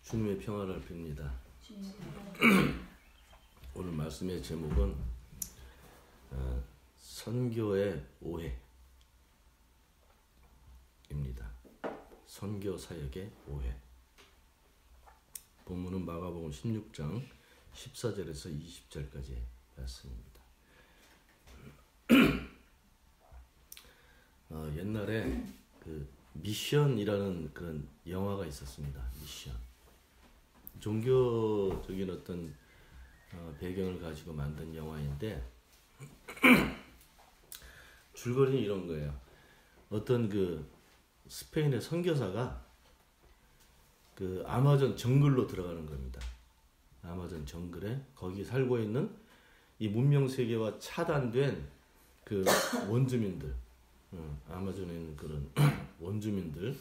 주님의 평화를 빕니다. 오늘 말씀의 제목은 선교의 오해입니다. 선교 사역의 오해. 본문은 마가복음 16장 14절에서 20절까지 말씀입니다. 옛날에 그 미션이라는 그런 영화가 있었습니다. 미션. 종교적인 어떤 배경을 가지고 만든 영화인데 줄거리는 이런 거예요. 어떤 그 스페인의 선교사가 그 아마존 정글로 들어가는 겁니다. 아마존 정글에 거기 살고 있는 이 문명 세계와 차단된 그 원주민들, 아마존에 있는 그런 원주민들,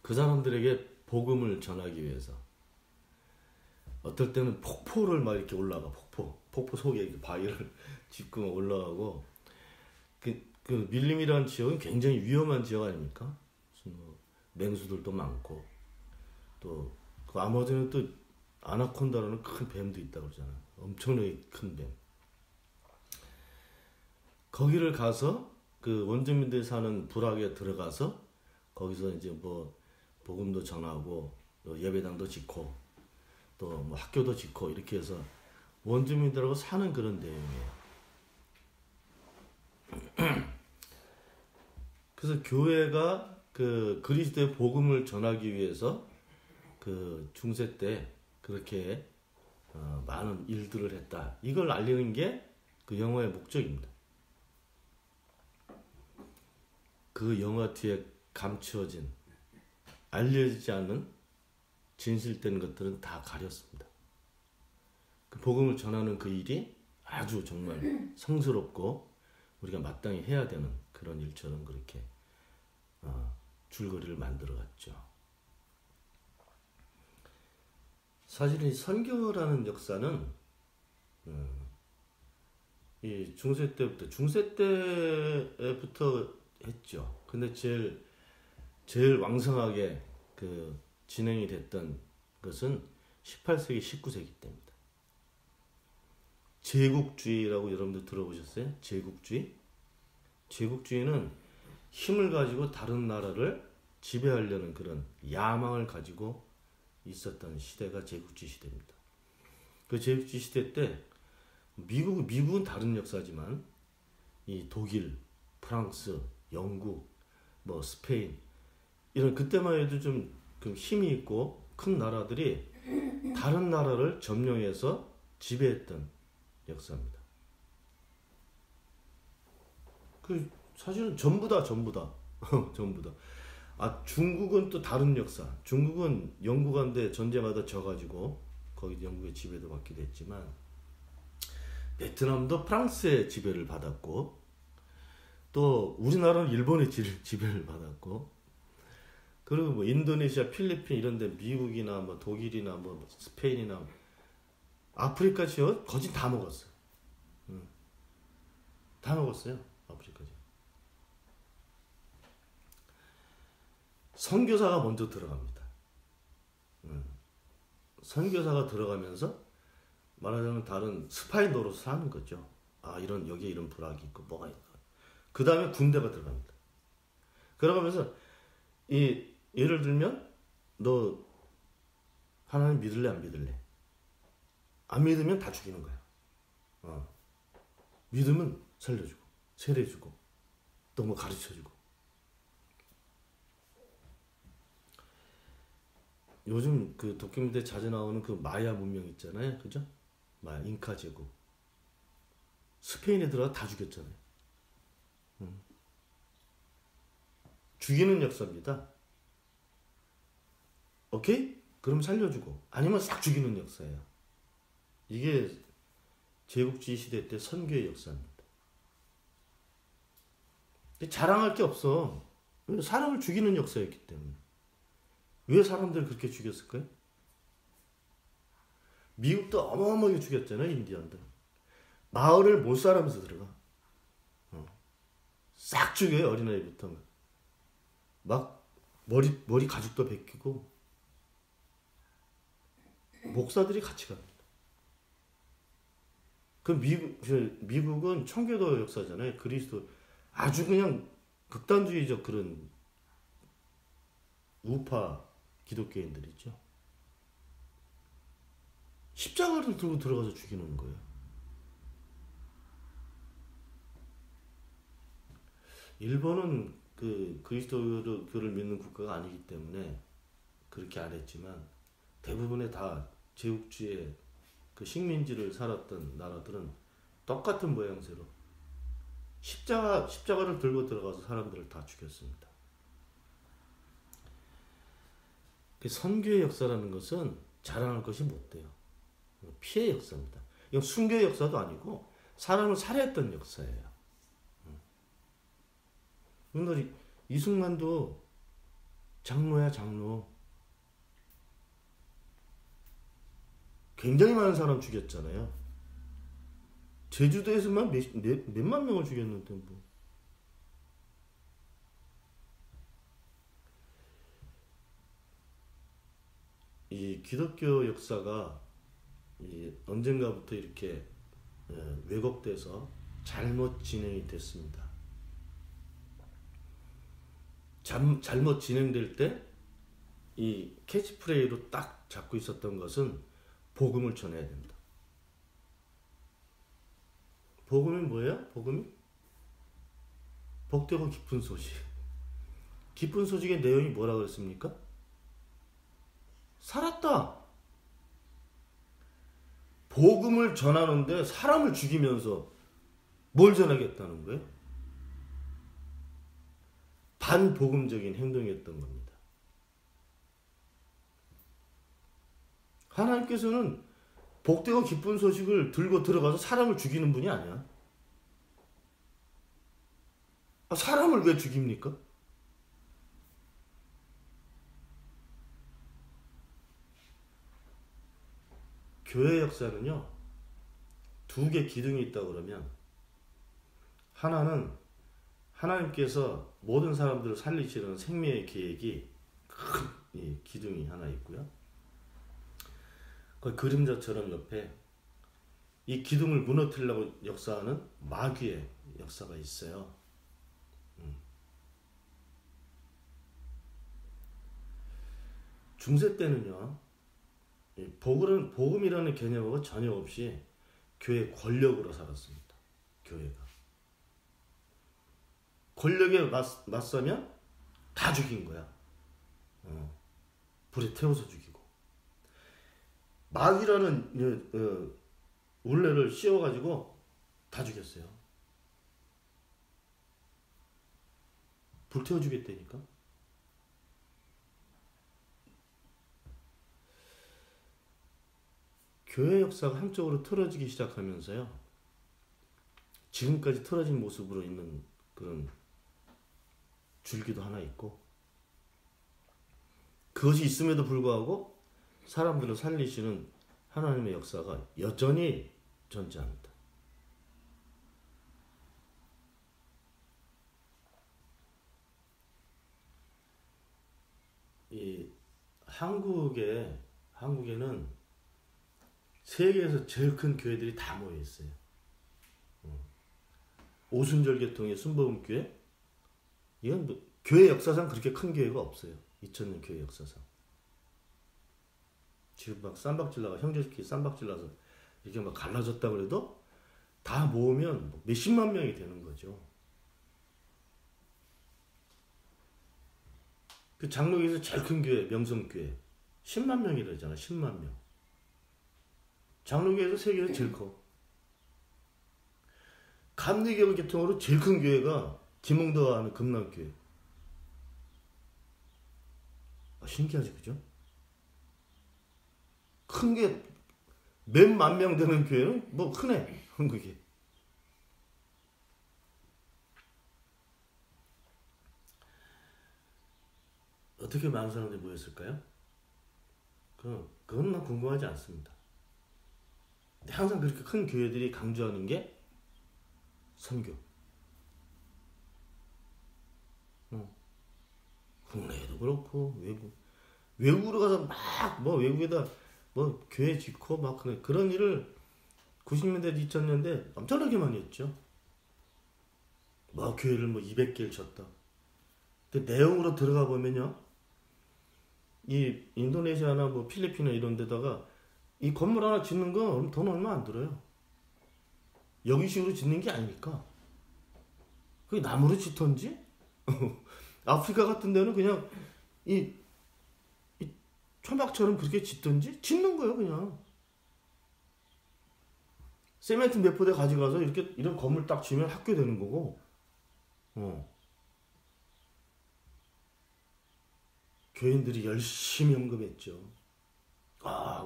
그 사람들에게 복음을 전하기 위해서 어떨 때는 폭포를 막 이렇게 올라가. 폭포 속에 이렇게 바위를 짚고 올라가고, 그 밀림이라는 지역은 굉장히 위험한 지역 아닙니까? 뭐 맹수들도 많고, 또 그 아마존에 또 아나콘다라는 큰 뱀도 있다고 그러잖아요. 엄청나게 큰 뱀. 거기를 가서 그 원주민들이 사는 부락에 들어가서 거기서 이제 뭐 복음도 전하고 또 예배당도 짓고 또 뭐 학교도 짓고 이렇게 해서 원주민들하고 사는 그런 내용이에요. 그래서 교회가 그 그리스도의 복음을 전하기 위해서 그 중세 때 그렇게 많은 일들을 했다. 이걸 알리는 게 그 영화의 목적입니다. 그 영화 뒤에 감추어진 알려지지 않는 진실된 것들은 다 가렸습니다. 그 복음을 전하는 그 일이 아주 정말 성스럽고 우리가 마땅히 해야 되는 그런 일처럼 그렇게 줄거리를 만들어갔죠. 사실은 이 선교라는 역사는 이 중세 때부터 했죠. 근데 제일 왕성하게 그 진행이 됐던 것은 18세기, 19세기 때입니다. 제국주의라고 여러분들 들어보셨어요? 제국주의? 제국주의는 힘을 가지고 다른 나라를 지배하려는 그런 야망을 가지고 있었던 시대가 제국주의 시대입니다. 그 제국주의 시대 때 미국은 다른 역사지만 이 독일, 프랑스, 영국, 뭐 스페인 이런 그때만 해도 좀 힘이 있고 큰 나라들이 다른 나라를 점령해서 지배했던 역사입니다. 그 사실은 전부 다. 전부 다. 중국은 또 다른 역사. 중국은 영국한테 전쟁하다 져가지고 거기 영국의 지배도 받기도 했지만 베트남도 프랑스의 지배를 받았고 또 우리나라는 일본의 지배를 받았고 그리고 뭐 인도네시아, 필리핀 이런 데 미국이나 뭐 독일이나 뭐 스페인이나 아프리카 지역 거진 다 먹었어요. 다 먹었어요. 아프리카 지역. 선교사가 먼저 들어갑니다. 선교사가 들어가면서 말하자면 다른 스파이 노릇을 하는 거죠. 여기에 이런 불악이 있고 뭐가 있고. 그 다음에 군대가 들어갑니다. 그러면서 예를 들면 너 하나님 믿을래 안 믿을래? 안 믿으면 다 죽이는 거야. 믿으면 살려주고 세례주고 또 뭐 가르쳐주고. 요즘 그 도쿄민들에 자주 나오는 그 마야 문명 있잖아요. 그죠? 마야 잉카 제국. 스페인에 들어가 다 죽였잖아요. 죽이는 역사입니다. 오케이? 그럼 살려주고 아니면 싹 죽이는 역사예요. 이게 제국주의 시대 때 선교의 역사입니다. 근데 자랑할 게 없어. 사람을 죽이는 역사였기 때문에. 왜 사람들을 그렇게 죽였을까요? 미국도 어마어마하게 죽였잖아요. 인디언들. 마을을 못 살아면서 들어가. 싹 죽여요. 어린아이부터. 막 머리 가죽도 벗기고 목사들이 같이 갑니다. 그 미국은 청교도 역사잖아요. 그리스도 아주 그냥 극단주의적 그런 우파 기독교인들이죠. 십자가를 들고 들어가서 죽이는 거예요. 일본은 그 그리스도교를 믿는 국가가 아니기 때문에 그렇게 안 했지만 대부분의 다 제국주의 그 식민지를 살았던 나라들은 똑같은 모양새로 십자가를 들고 들어가서 사람들을 다 죽였습니다. 그 선교의 역사라는 것은 자랑할 것이 못 돼요. 피해 역사입니다. 이건 순교의 역사도 아니고 사람을 살해했던 역사예요. 그러니까 이승만도 장로야, 장로. 굉장히 많은 사람 죽였잖아요. 제주도에서만 몇만 명을 죽였는데 뭐. 이 기독교 역사가 언젠가부터 이렇게 왜곡돼서 잘못 진행이 됐습니다. 잘못 진행될 때 이 캐치프레이로 딱 잡고 있었던 것은 복음을 전해야 됩니다. 복음이 뭐예요? 복음이? 복되고 기쁜 소식. 기쁜 소식의 내용이 뭐라고 그랬습니까? 살았다. 복음을 전하는데 사람을 죽이면서 뭘 전하겠다는 거예요? 반복음적인 행동이었던 겁니다. 하나님께서는 복되고 기쁜 소식을 들고 들어가서 사람을 죽이는 분이 아니야. 사람을 왜 죽입니까? 교회 역사는요, 두 개 기둥이 있다고 그러면, 하나는 하나님께서 모든 사람들을 살리시는 생명의 계획이 큰 기둥이 하나 있고요. 그 그림자처럼 옆에 이 기둥을 무너뜨리려고 역사하는 마귀의 역사가 있어요. 중세 때는요, 복음이라는 개념하고 전혀 없이 교회 권력으로 살았습니다. 교회가. 권력에 맞서면 다 죽인 거야. 불에 태워서 죽이고. 마귀라는 울레를 씌워가지고 다 죽였어요. 불 태워 주겠다니까. 교회 역사가 한쪽으로 틀어지기 시작하면서요, 지금까지 틀어진 모습으로 있는 그런 줄기도 하나 있고, 그것이 있음에도 불구하고 사람들을 살리시는 하나님의 역사가 여전히 존재합니다. 이 한국에는 세계에서 제일 큰 교회들이 다 모여 있어요. 오순절계통의 순복음교회, 이건 뭐 교회 역사상 그렇게 큰 교회가 없어요. 2000년 교회 역사상. 지금 막 쌈박질나가 형제끼리 쌈박질나서 이렇게 막 갈라졌다 그래도 다 모으면 몇십만 명이 되는 거죠. 그 장로교에서 제일 큰 교회 명성교회 10만 명이라잖아. 10만 명. 장로교에서 세계에서 제일 커. 감리교 계통으로 제일 큰 교회가 김홍도가 하는 금남교회. 신기하지, 그죠? 큰 게 몇만 명 되는 교회는 뭐 크네, 한국에. 어떻게 많은 사람들이 모였을까요? 그건 난 궁금하지 않습니다. 근데 항상 그렇게 큰 교회들이 강조하는 게 선교. 국내에도 그렇고 외국으로 가서 막 뭐 외국에다 뭐 교회 짓고 막 그런 일을 90년대 2000년대 엄청나게 많이 했죠. 뭐 교회를 뭐 200개를 졌다. 근데 내용으로 들어가 보면요, 이 인도네시아나 뭐 필리핀이나 이런 데다가 이 건물 하나 짓는 건 돈 얼마 안 들어요. 여기식으로 짓는 게 아니니까. 그게 나무로 짓던지 아프리카 같은 데는 그냥 이 초막처럼 그렇게 짓던지 짓는 거예요. 그냥 세멘트 몇 포대 가져가서 이렇게 이런 건물 딱 지면 학교 되는 거고. 교인들이 열심히 헌금했죠.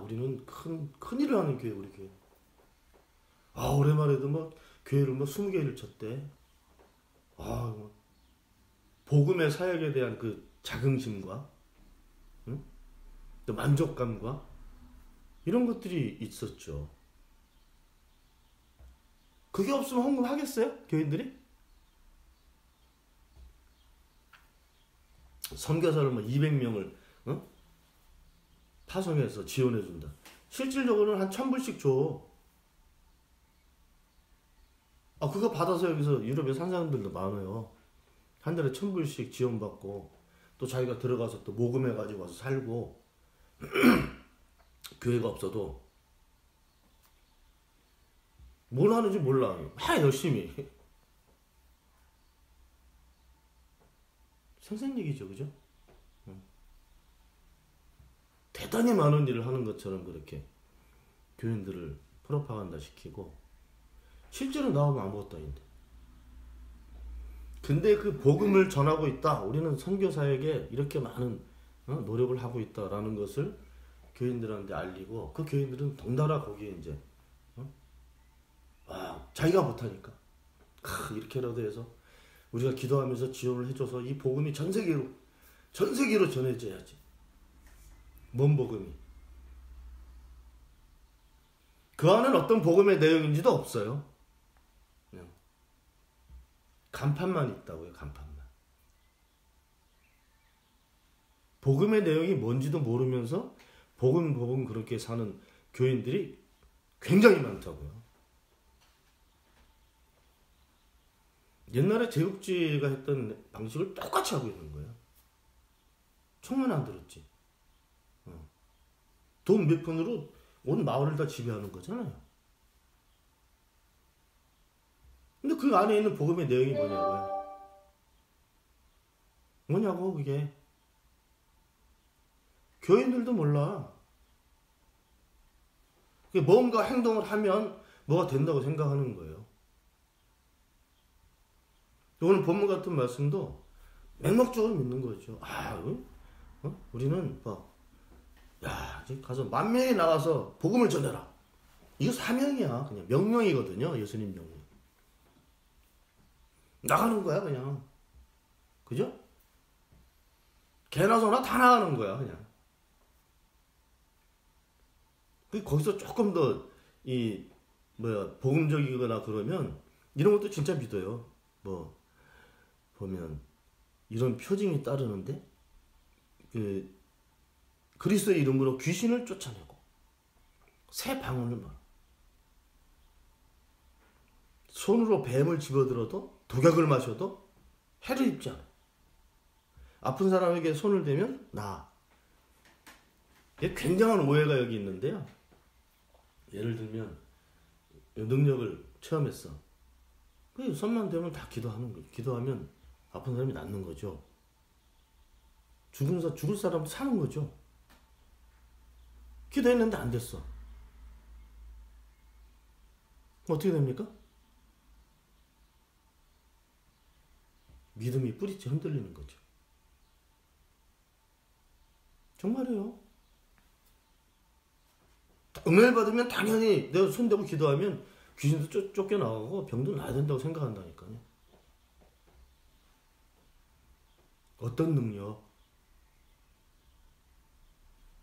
우리는 큰 일을 하는 교회, 우리 교회. 오랜만에도 막 교회를 뭐 20개를 쳤대. 복음의 사역에 대한 그 자긍심과, 응? 또 만족감과 이런 것들이 있었죠. 그게 없으면 헌금하겠어요? 교인들이? 선교사를 뭐 200명을 파송해서 지원해준다. 실질적으로는 한 1000불씩 줘. 그거 받아서 여기서 유럽에 산 사람들도 많아요. 한 달에 1000불씩 지원받고 또 자기가 들어가서 또 모금해가지고 와서 살고 교회가 없어도 뭘 하는지 몰라. 열심히. 생생얘기죠, 그죠? 대단히 많은 일을 하는 것처럼 그렇게 교인들을 프로파간다 시키고 실제로 나오면 아무것도 아닌데. 근데 그 복음을 전하고 있다. 우리는 선교사에게 이렇게 많은 노력을 하고 있다라는 것을 교인들한테 알리고 그 교인들은 덩달아 거기에 이제 자기가 못하니까 이렇게라도 해서 우리가 기도하면서 지원을 해줘서 이 복음이 전 세계로 전해져야지. 뭔 복음이? 그 안은 어떤 복음의 내용인지도 없어요. 그냥 간판만 있다고요. 간판만. 복음의 내용이 뭔지도 모르면서 복음 그렇게 사는 교인들이 굉장히 많다고요. 옛날에 제국주의가 했던 방식을 똑같이 하고 있는 거예요. 총만 안 들었지. 돈 몇 푼으로 온 마을을 다 지배하는 거잖아요. 근데 그 안에 있는 복음의 내용이 뭐냐고요? 뭐냐고 그게. 교인들도 몰라. 그게 뭔가 행동을 하면 뭐가 된다고 생각하는 거예요. 오늘 본문 같은 말씀도 맹목적으로 믿는 거죠. 우리는 이제 가서 만명에 나가서 복음을 전해라. 이거 사명이야. 그냥 명령이거든요. 예수님 명령. 나가는 거야 그냥. 그죠? 개나 소나 다 나가는 거야 그냥. 거기서 조금 더 복음적이거나 그러면 이런 것도 진짜 믿어요. 보면 이런 표징이 따르는데 그리스도의 이름으로 귀신을 쫓아내고 새 방언을 말하고 손으로 뱀을 집어들어도 독약을 마셔도 해를 입지 않아. 아픈 사람에게 손을 대면 나아. 이게 굉장한 오해가 여기 있는데요. 예를 들면 능력을 체험했어. 손만 대면 다 기도하는 거예요. 기도하면 아픈 사람이 낫는 거죠. 죽을 사람 사는 거죠. 기도했는데 안 됐어. 어떻게 됩니까? 믿음이 뿌리째 흔들리는 거죠. 정말이에요. 은혜를 받으면 당연히 내가 손대고 기도하면 귀신도 쫓겨나가고 병도 나야 된다고 생각한다니까요. 어떤 능력?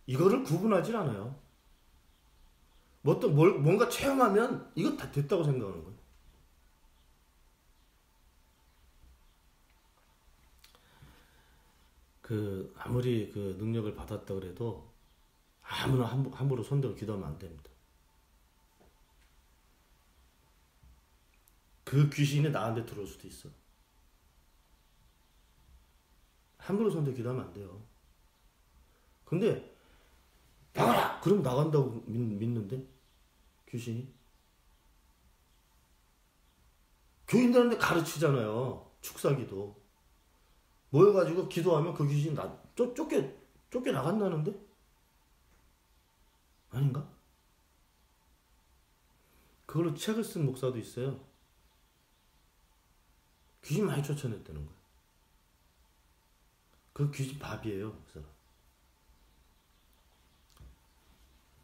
이거를 구분하지 않아요. 뭔가 체험하면 이거 다 됐다고 생각하는 거예요. 아무리 그 능력을 받았다 그래도 아무나 함부로 손대고 기도하면 안 됩니다. 그 귀신이 나한테 들어올 수도 있어. 함부로 손대고 기도하면 안 돼요. 근데 나가라! 그럼 나간다고 믿는데? 귀신이? 교인들한테 가르치잖아요. 축사기도. 모여가지고 기도하면 그 귀신이 쫓겨 나간다는데? 아닌가? 그걸로 책을 쓴 목사도 있어요. 귀신 많이 쫓아냈다는 거예요. 그 귀신 밥이에요, 그 사람.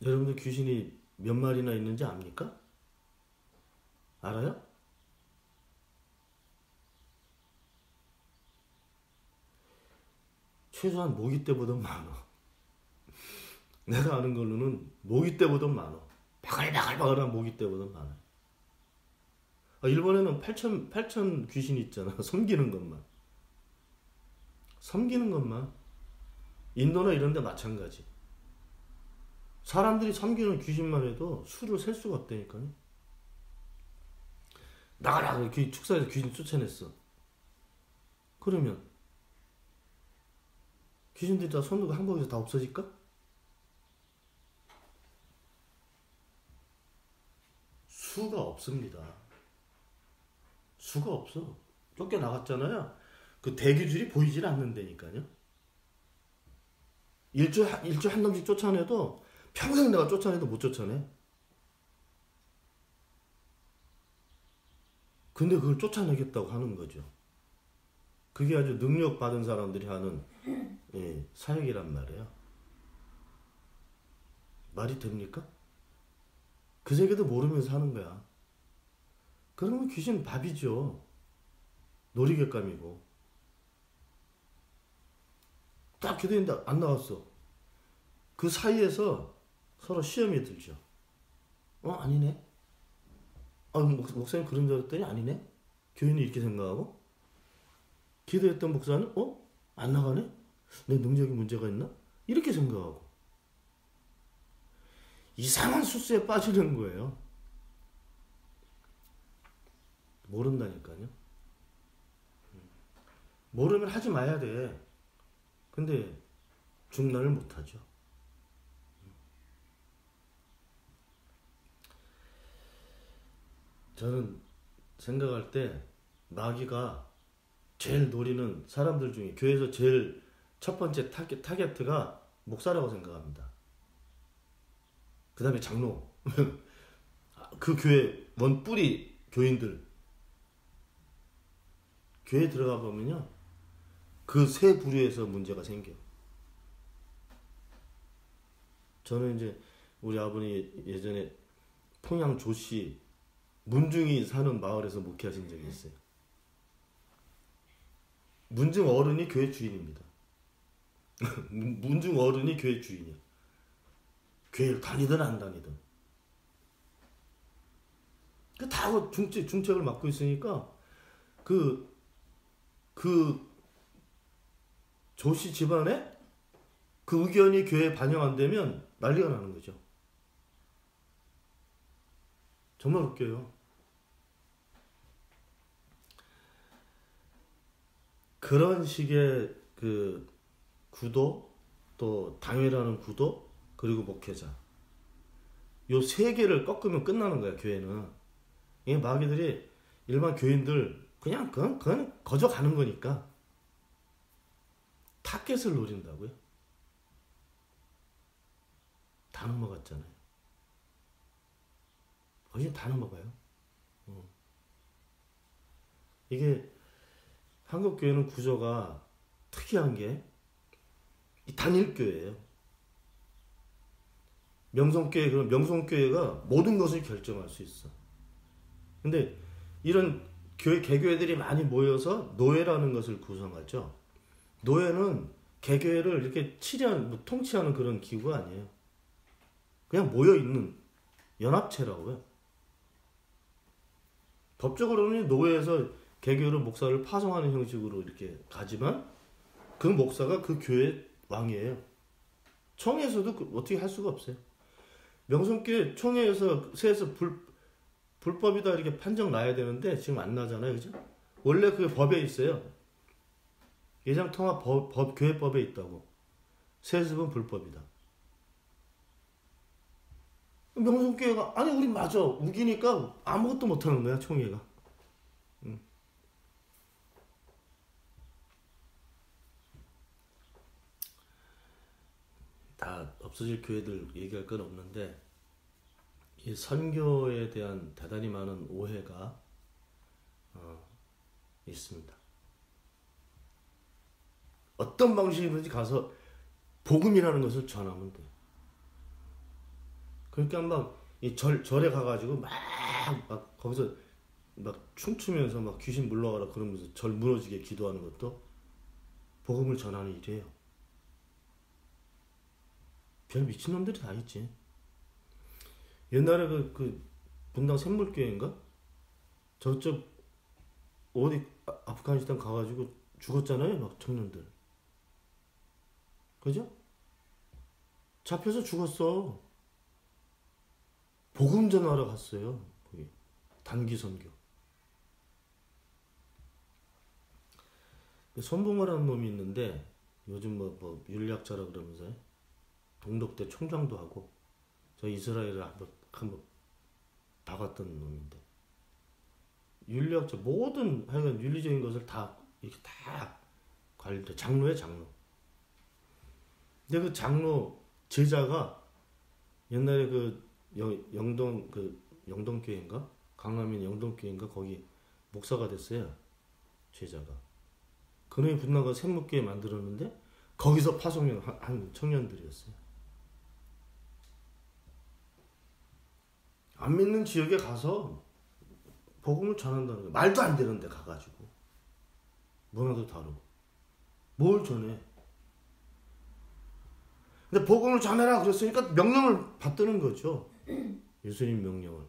여러분들 귀신이 몇 마리나 있는지 압니까? 알아요? 최소한 모기 때보다 많아. 내가 아는 걸로는 모기 때보다 많아. 바글바글바글한 모기 때보다 많아. 일본에는 8천 귀신이 있잖아. 섬기는 것만. 섬기는 것만. 인도나 이런 데 마찬가지. 사람들이 섬기는 귀신만 해도 수를 셀 수가 없다니까요. 나가라! 축사에서 귀신 쫓아냈어. 그러면 귀신들이 다 손들고 한국에서 다 없어질까? 수가 없습니다. 수가 없어. 쫓겨나갔잖아요. 그 대기줄이 보이질 않는다니까요. 일주일에 한 놈씩 쫓아내도 평생 내가 쫓아내도 못 쫓아내. 근데 그걸 쫓아내겠다고 하는 거죠. 그게 아주 능력 받은 사람들이 하는 사역이란 말이에요. 말이 됩니까? 그 세계도 모르면서 하는 거야. 그러면 귀신 밥이죠. 놀이객감이고. 딱 기도했는데 안 나왔어. 그 사이에서 서로 시험이 들죠. 아니네. 목사님 그런 줄 알았더니 아니네. 교인이 이렇게 생각하고. 기도했던 목사는 안 나가네? 내 능력에 문제가 있나? 이렇게 생각하고. 이상한 수수에 빠지는 거예요. 모른다니까요. 모르면 하지 마야 돼. 근데 중단을 못하죠. 저는 생각할 때 마귀가 제일 노리는 사람들 중에 교회에서 제일 첫 번째 타겟가 목사라고 생각합니다. 그 다음에 장로. 그 교회 원뿌리 교인들. 교회 들어가 보면요. 그 세 부류에서 문제가 생겨. 저는 이제 우리 아버님 예전에 평양 조씨 문중이 사는 마을에서 목회하신 적이 있어요. 문중 어른이 교회 주인입니다. 문중 어른이 교회 주인이야. 교회를 다니든 안 다니든. 다 중책을 맡고 있으니까 그 조씨 집안에 그 의견이 교회에 반영 안 되면 난리가 나는 거죠. 정말 웃겨요. 그런 식의 그 구도, 또 당회라는 구도, 그리고 목회자. 요 세 개를 꺾으면 끝나는 거야, 교회는. 이 마귀들이 일반 교인들 그냥 거저 가는 거니까 타겟을 노린다고요. 다 넘어갔잖아요. 거의 다 넘어가요. 이게 한국 교회는 구조가 특이한 게 단일교회예요. 명성교회, 그럼 명성교회가 모든 것을 결정할 수 있어. 근데 이런 개교회들이 많이 모여서 노회라는 것을 구성하죠. 노회는 개교회를 이렇게 통치하는 그런 기구가 아니에요. 그냥 모여있는 연합체라고요. 법적으로는 노회에서 개교를 목사를 파송하는 형식으로 이렇게 가지만 그 목사가 그 교회 왕이에요. 총회에서도 어떻게 할 수가 없어요. 명성교회 총회에서 세에서 불법이다 이렇게 판정 나야 되는데 지금 안 나잖아요, 그죠? 원래 그 법에 있어요. 예장통합 교회법에 있다고. 세습은 불법이다. 명성교회가 아니 우리 맞아 우기니까 아무것도 못하는 거야 총회가. 다 없어질 교회들 얘기할 건 없는데 이 선교에 대한 대단히 많은 오해가 있습니다. 어떤 방식이든지 가서 복음이라는 것을 전하면 돼. 그러니까 막 이 절에 가가지고 막 거기서 막 춤추면서 막 귀신 물러가라 그러면서 절 무너지게 기도하는 것도 복음을 전하는 일이에요. 별 미친놈들이 다 있지. 옛날에 그 분당 샘물교회인가? 저쪽 어디 아프가니스탄 가가지고 죽었잖아요, 막 청년들. 그죠? 잡혀서 죽었어. 복음 전하러 갔어요. 거기 단기 선교. 손봉호라는 놈이 있는데 요즘 뭐 윤리학자라 그러면서 동독대 총장도 하고 저 이스라엘을 한번 박았던 놈인데 윤리학자 모든 하여간 윤리적인 것을 다 이렇게 다 관리돼. 장로의 장로. 근데 그 장로 제자가 옛날에 그 영동교회인가? 강남인 영동교회인가? 거기 목사가 됐어요. 제자가. 그놈이 분당가 샘묵교회 만들었는데 거기서 파송한 청년들이었어요. 안 믿는 지역에 가서 복음을 전한다는 거예요. 말도 안 되는 데 가가지고 문화도 다르고 뭘 전해. 근데 복음을 전해라 그랬으니까 명령을 받드는 거죠. 예수님 명령을.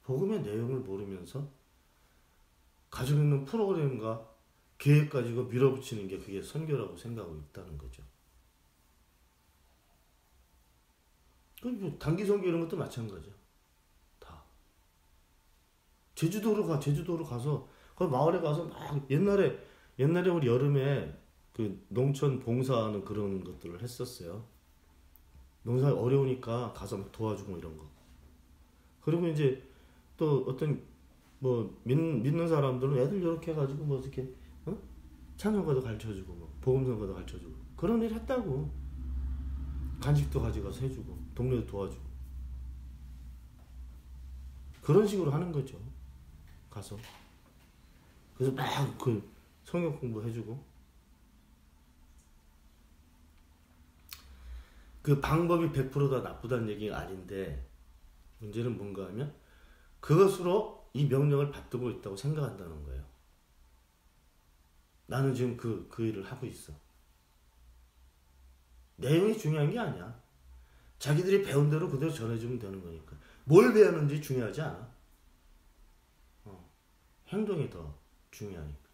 복음의 내용을 모르면서 가지고 있는 프로그램과 계획 가지고 밀어붙이는 게 그게 선교라고 생각하고 있다는 거죠. 그 단기 선교 이런 것도 마찬가지야. 다. 제주도로 가서 거기 마을에 가서 막 옛날에 우리 여름에 그 농촌 봉사하는 그런 것들을 했었어요. 농사 어려우니까 가서 막 도와주고 이런 거. 그리고 이제 또 어떤 뭐 믿는 사람들은 애들 이렇게 해가지고 뭐 이렇게 찬양가도 가르쳐주고 뭐 복음성가도 가르쳐주고 그런 일 했다고. 간식도 가져가서 해주고 동네도 도와주고 그런 식으로 하는 거죠. 가서 그래서 막 그 성경 공부 해주고. 그 방법이 100% 다 나쁘다는 얘기가 아닌데 문제는 뭔가 하면 그것으로 이 명령을 받들고 있다고 생각한다는 거예요. 나는 지금 그 일을 하고 있어. 내용이 중요한 게 아니야. 자기들이 배운 대로 그대로 전해주면 되는 거니까. 뭘 배웠는지 중요하지 않아. 행동이 더 중요하니까.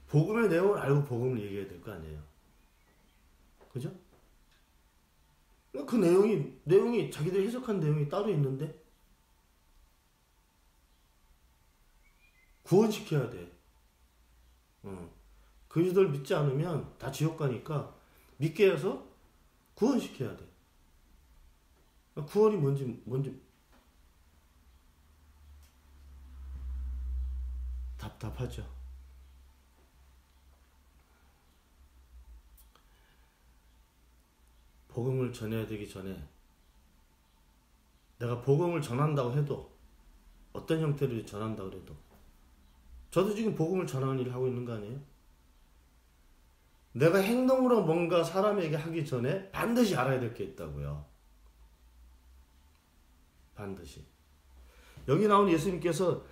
복음의 내용을 알고 복음을 얘기해야 될 거 아니에요. 그죠? 그 내용이 자기들이 해석한 내용이 따로 있는데 구원시켜야 돼. 그리스도를 믿지 않으면 다 지옥 가니까 믿게 해서 구원시켜야 돼. 구원이 뭔지 답답하죠. 복음을 전해야 되기 전에 내가 복음을 전한다고 해도 어떤 형태로 전한다고 해도 저도 지금 복음을 전하는 일을 하고 있는 거 아니에요? 내가 행동으로 뭔가 사람에게 하기 전에 반드시 알아야 될 게 있다고요. 반드시. 여기 나온 예수님께서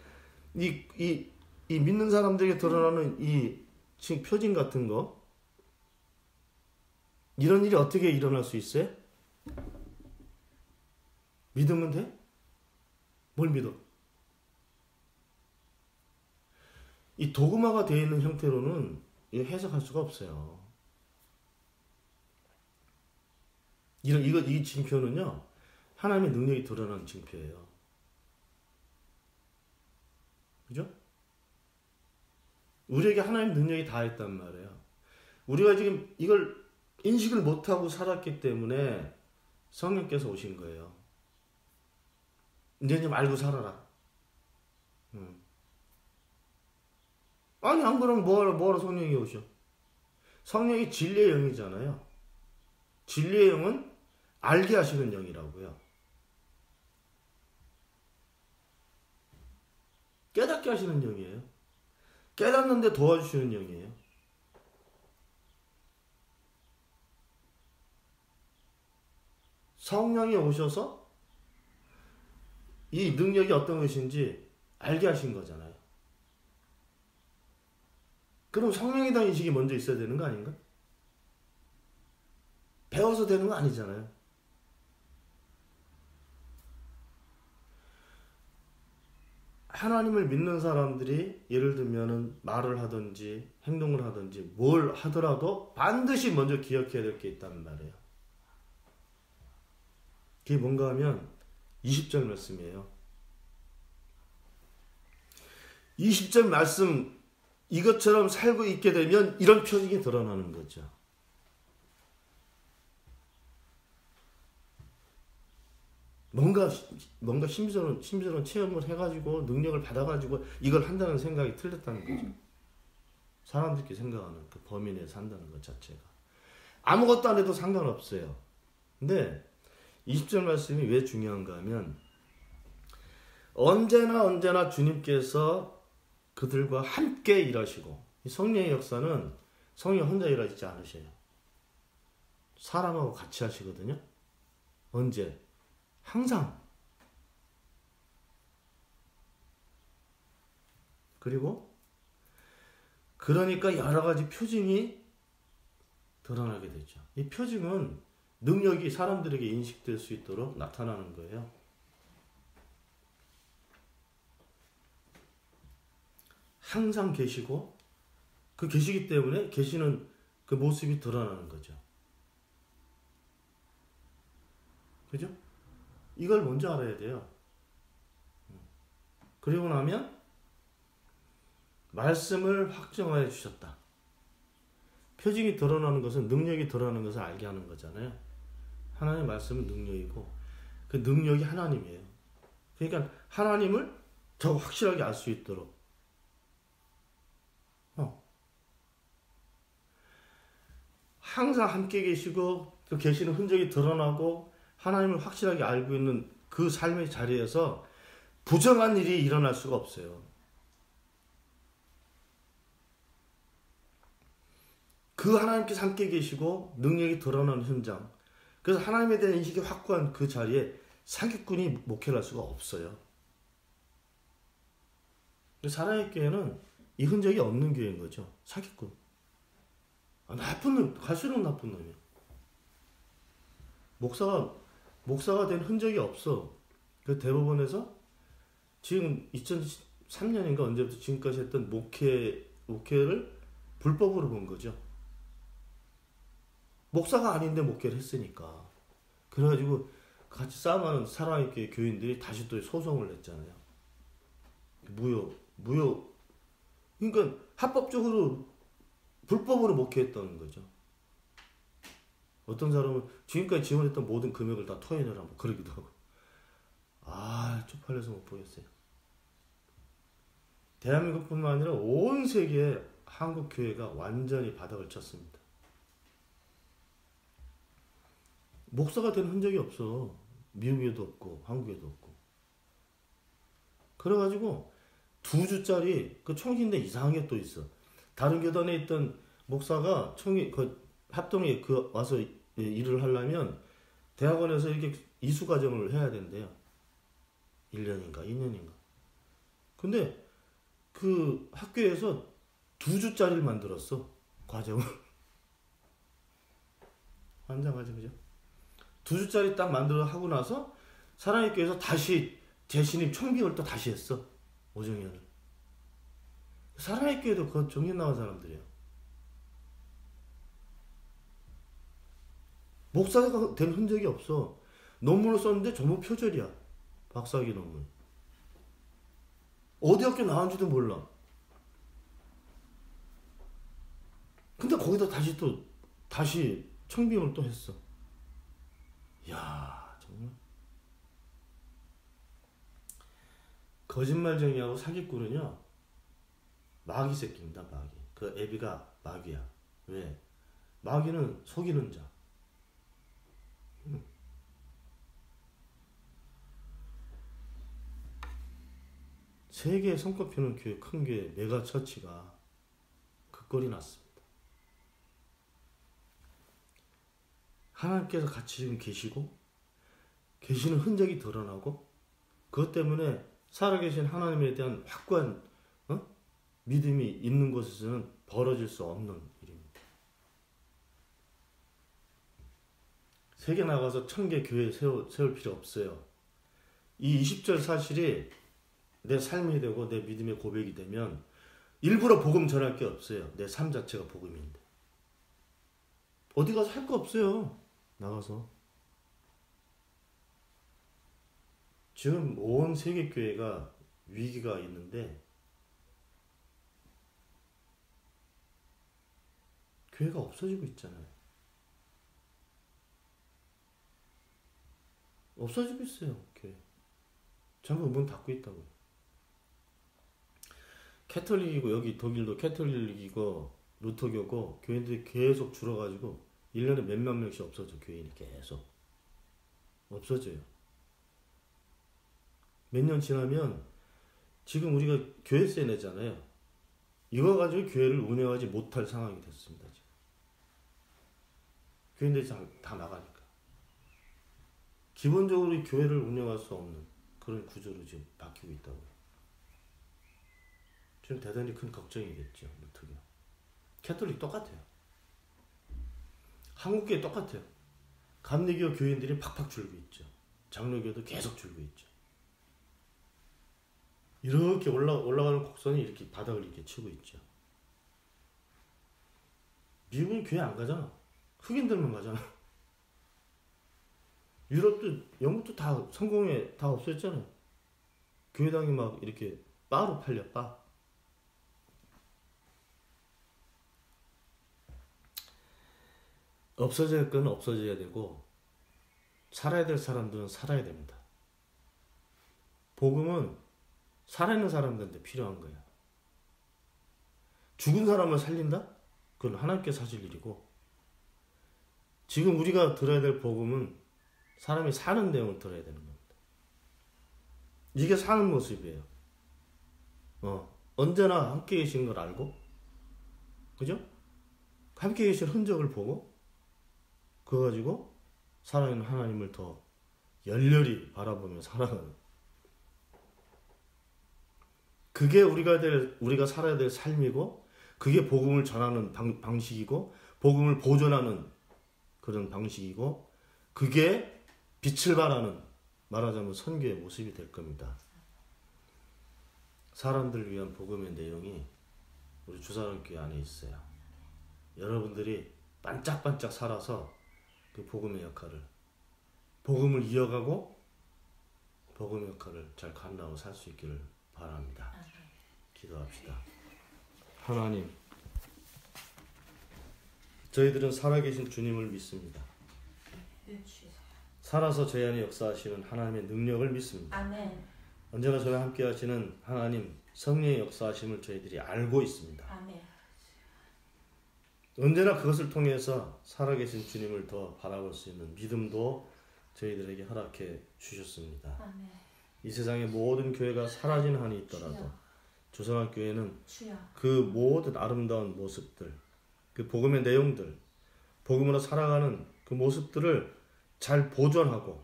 이 믿는 사람들에게 드러나는 이 지금 표징 같은 거 이런 일이 어떻게 일어날 수 있어요? 믿으면 돼? 뭘 믿어? 이 도그마가 되어 있는 형태로는 해석할 수가 없어요. 이 징표는요, 하나님의 능력이 드러나는 징표예요. 그죠? 우리에게 하나님의 능력이 다 있단 말이에요. 우리가 지금 이걸 인식을 못하고 살았기 때문에 성령께서 오신 거예요. 이제 좀 알고 살아라. 아니, 안 그러면 뭐하러 성령이 오셔? 성령이 진리의 영이잖아요. 진리의 영은 알게 하시는 영이라고요. 깨닫게 하시는 영이에요. 깨닫는데 도와주시는 영이에요. 성령이 오셔서 이 능력이 어떤 것인지 알게 하신 거잖아요. 그럼 성령에 대한 인식이 먼저 있어야 되는 거 아닌가? 배워서 되는 거 아니잖아요. 하나님을 믿는 사람들이 예를 들면은 말을 하든지 행동을 하든지 뭘 하더라도 반드시 먼저 기억해야 될 게 있단 말이에요. 그게 뭔가 하면 20절 말씀이에요. 20절 말씀, 이것처럼 살고 있게 되면 이런 표징이 드러나는 거죠. 뭔가 심지어는 체험을 해가지고 능력을 받아가지고 이걸 한다는 생각이 틀렸다는 거죠. 사람들끼리 생각하는 그 범위 내에 산다는 것 자체가. 아무것도 안 해도 상관없어요. 근데 20절 말씀이 왜 중요한가 하면 언제나 주님께서 그들과 함께 일하시고, 성령의 역사는 성령 혼자 일하지 않으셔요. 사람하고 같이 하시거든요. 언제? 항상. 그리고 그러니까 여러 가지 표징이 드러나게 되죠. 이 표징은 능력이 사람들에게 인식될 수 있도록 나타나는 거예요. 항상 계시고 그 계시기 때문에 계시는 그 모습이 드러나는 거죠. 그죠? 이걸 먼저 알아야 돼요. 그리고 나면 말씀을 확정하여 주셨다. 표징이 드러나는 것은, 능력이 드러나는 것을 알게 하는 거잖아요. 하나님의 말씀은 능력이고 그 능력이 하나님이에요. 그러니까 하나님을 더 확실하게 알 수 있도록 항상 함께 계시고 그 계시는 흔적이 드러나고 하나님을 확실하게 알고 있는 그 삶의 자리에서 부정한 일이 일어날 수가 없어요. 그 하나님께서 함께 계시고 능력이 드러나는 현장, 그래서 하나님에 대한 인식이 확고한 그 자리에 사기꾼이 목회를 할 수가 없어요. 사랑의 교회는 이 흔적이 없는 교회인 거죠. 사기꾼. 나쁜 놈, 갈수록 나쁜 놈이에요. 목사가 된 흔적이 없어. 그 대법원에서 지금 2003년인가 언제부터 지금까지 했던 목회를 불법으로 본 거죠. 목사가 아닌데 목회를 했으니까. 그래가지고 같이 싸움하는 사랑의 교회 교인들이 다시 또 소송을 냈잖아요. 무효. 그러니까 합법적으로 불법으로 목회했다는 거죠. 어떤 사람은 지금까지 지원했던 모든 금액을 다 토해내라 뭐 그러기도 하고. 쪽팔려서 못 보겠어요. 대한민국뿐만 아니라 온 세계에 한국 교회가 완전히 바닥을 쳤습니다. 목사가 된 흔적이 없어. 미국에도 없고 한국에도 없고. 그래가지고 2주짜리 그 총기인데 이상한 게 또 있어. 다른 교단에 있던 목사가 합동에 와서 일을 하려면 대학원에서 이렇게 이수과정을 해야 된대요. 1년인가 2년인가. 근데 그 학교에서 2주짜리를 만들었어. 과정을. 환장하죠, 그죠? 2주짜리 딱 만들어 하고 나서 사랑의 교회에서 다시 재신임 총비를 또 다시 했어. 5정년을. 사랑의 교회도 그거 정년 나간 사람들이야. 목사가 된 흔적이 없어. 논문을 썼는데 전부 표절이야. 박사학위 논문. 어디 학교 나왔는지도 몰라. 근데 거기다 다시 청빙을 또 했어. 이야, 정말. 거짓말쟁이하고 사기꾼은요, 마귀 새끼입니다, 마귀. 그 애비가 마귀야. 왜? 마귀는 속이는 자. 세계에 손꼽히는 교회, 큰 교회, 메가 처치가 그 꼴이 났습니다. 하나님께서 같이 지금 계시는 흔적이 드러나고, 그것 때문에 살아계신 하나님에 대한 확고한 믿음이 있는 곳에서는 벌어질 수 없는 일입니다. 세계 나가서 1000개 교회 세울 필요 없어요. 이 20절 사실이 내 삶이 되고 내 믿음의 고백이 되면 일부러 복음 전할 게 없어요. 내 삶 자체가 복음인데. 어디 가서 할 거 없어요. 나가서. 지금 온 세계 교회가 위기가 있는데 교회가 없어지고 있잖아요. 없어지고 있어요. 교회. 전부 문 닫고 있다고요. 캐톨릭이고, 여기 독일도 캐톨릭이고 루터교고 교인들이 계속 줄어가지고 1년에 몇만 명씩 없어져. 교인이 계속 없어져요. 몇 년 지나면 지금 우리가 교회세 내잖아요. 이거 가지고 교회를 운영하지 못할 상황이 됐습니다. 지금. 교인들이 다 나가니까. 기본적으로 교회를 운영할 수 없는 그런 구조로 지금 바뀌고 있다고요. 지금 대단히 큰 걱정이겠죠. 루터교. 캐톨릭 똑같아요. 한국교회 똑같아요. 감리교 교인들이 팍팍 줄고 있죠. 장로교도 계속 줄고 있죠. 이렇게 올라가는 곡선이 이렇게 바닥을 이렇게 치고 있죠. 미국은 교회 안 가잖아. 흑인들만 가잖아. 유럽도, 영국도 다 성공에 다 없어졌잖아요. 교회당이 막 이렇게 바로 팔려, 바. 없어져야 할 건 없어져야 되고, 살아야 될 사람들은 살아야 됩니다. 복음은 살아있는 사람들한테 필요한 거야. 죽은 사람을 살린다? 그건 하나님께서 하실 일이고, 지금 우리가 들어야 될 복음은 사람이 사는 내용을 들어야 되는 겁니다. 이게 사는 모습이에요. 언제나 함께 계신 걸 알고, 그죠? 함께 계신 흔적을 보고, 그거 가지고 살아있는 하나님을 더 열렬히 바라보며 살아가는. 그게 우리가 살아야 될 삶이고, 그게 복음을 전하는 방식이고, 복음을 보존하는 그런 방식이고, 그게 빛을 발하는, 말하자면 선교의 모습이 될 겁니다. 사람들을 위한 복음의 내용이 우리 주사랑교회 안에 있어요. 여러분들이 반짝반짝 살아서 그 복음의 역할을, 복음을 이어가고 복음의 역할을 잘 감당하고 살 수 있기를 바랍니다. 기도합시다. 하나님, 저희들은 살아계신 주님을 믿습니다. 살아서 저희 안에 역사하시는 하나님의 능력을 믿습니다. 아멘. 언제나 저와 함께 하시는 하나님 성령의 역사하심을 저희들이 알고 있습니다. 아멘. 언제나 그것을 통해서 살아계신 주님을 더 바라볼 수 있는 믿음도 저희들에게 허락해 주셨습니다. 아멘. 이 세상의 모든 교회가 사라진 한이 있더라도 조선학교회는 주여. 그 모든 아름다운 모습들, 그 복음의 내용들, 복음으로 살아가는 그 모습들을 잘 보존하고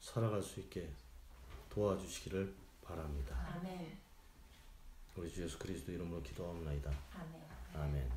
살아갈 수 있게 도와주시기를 바랍니다. 아멘. 우리 주 예수 그리스도 이름으로 기도하옵나이다. 아멘. 아멘.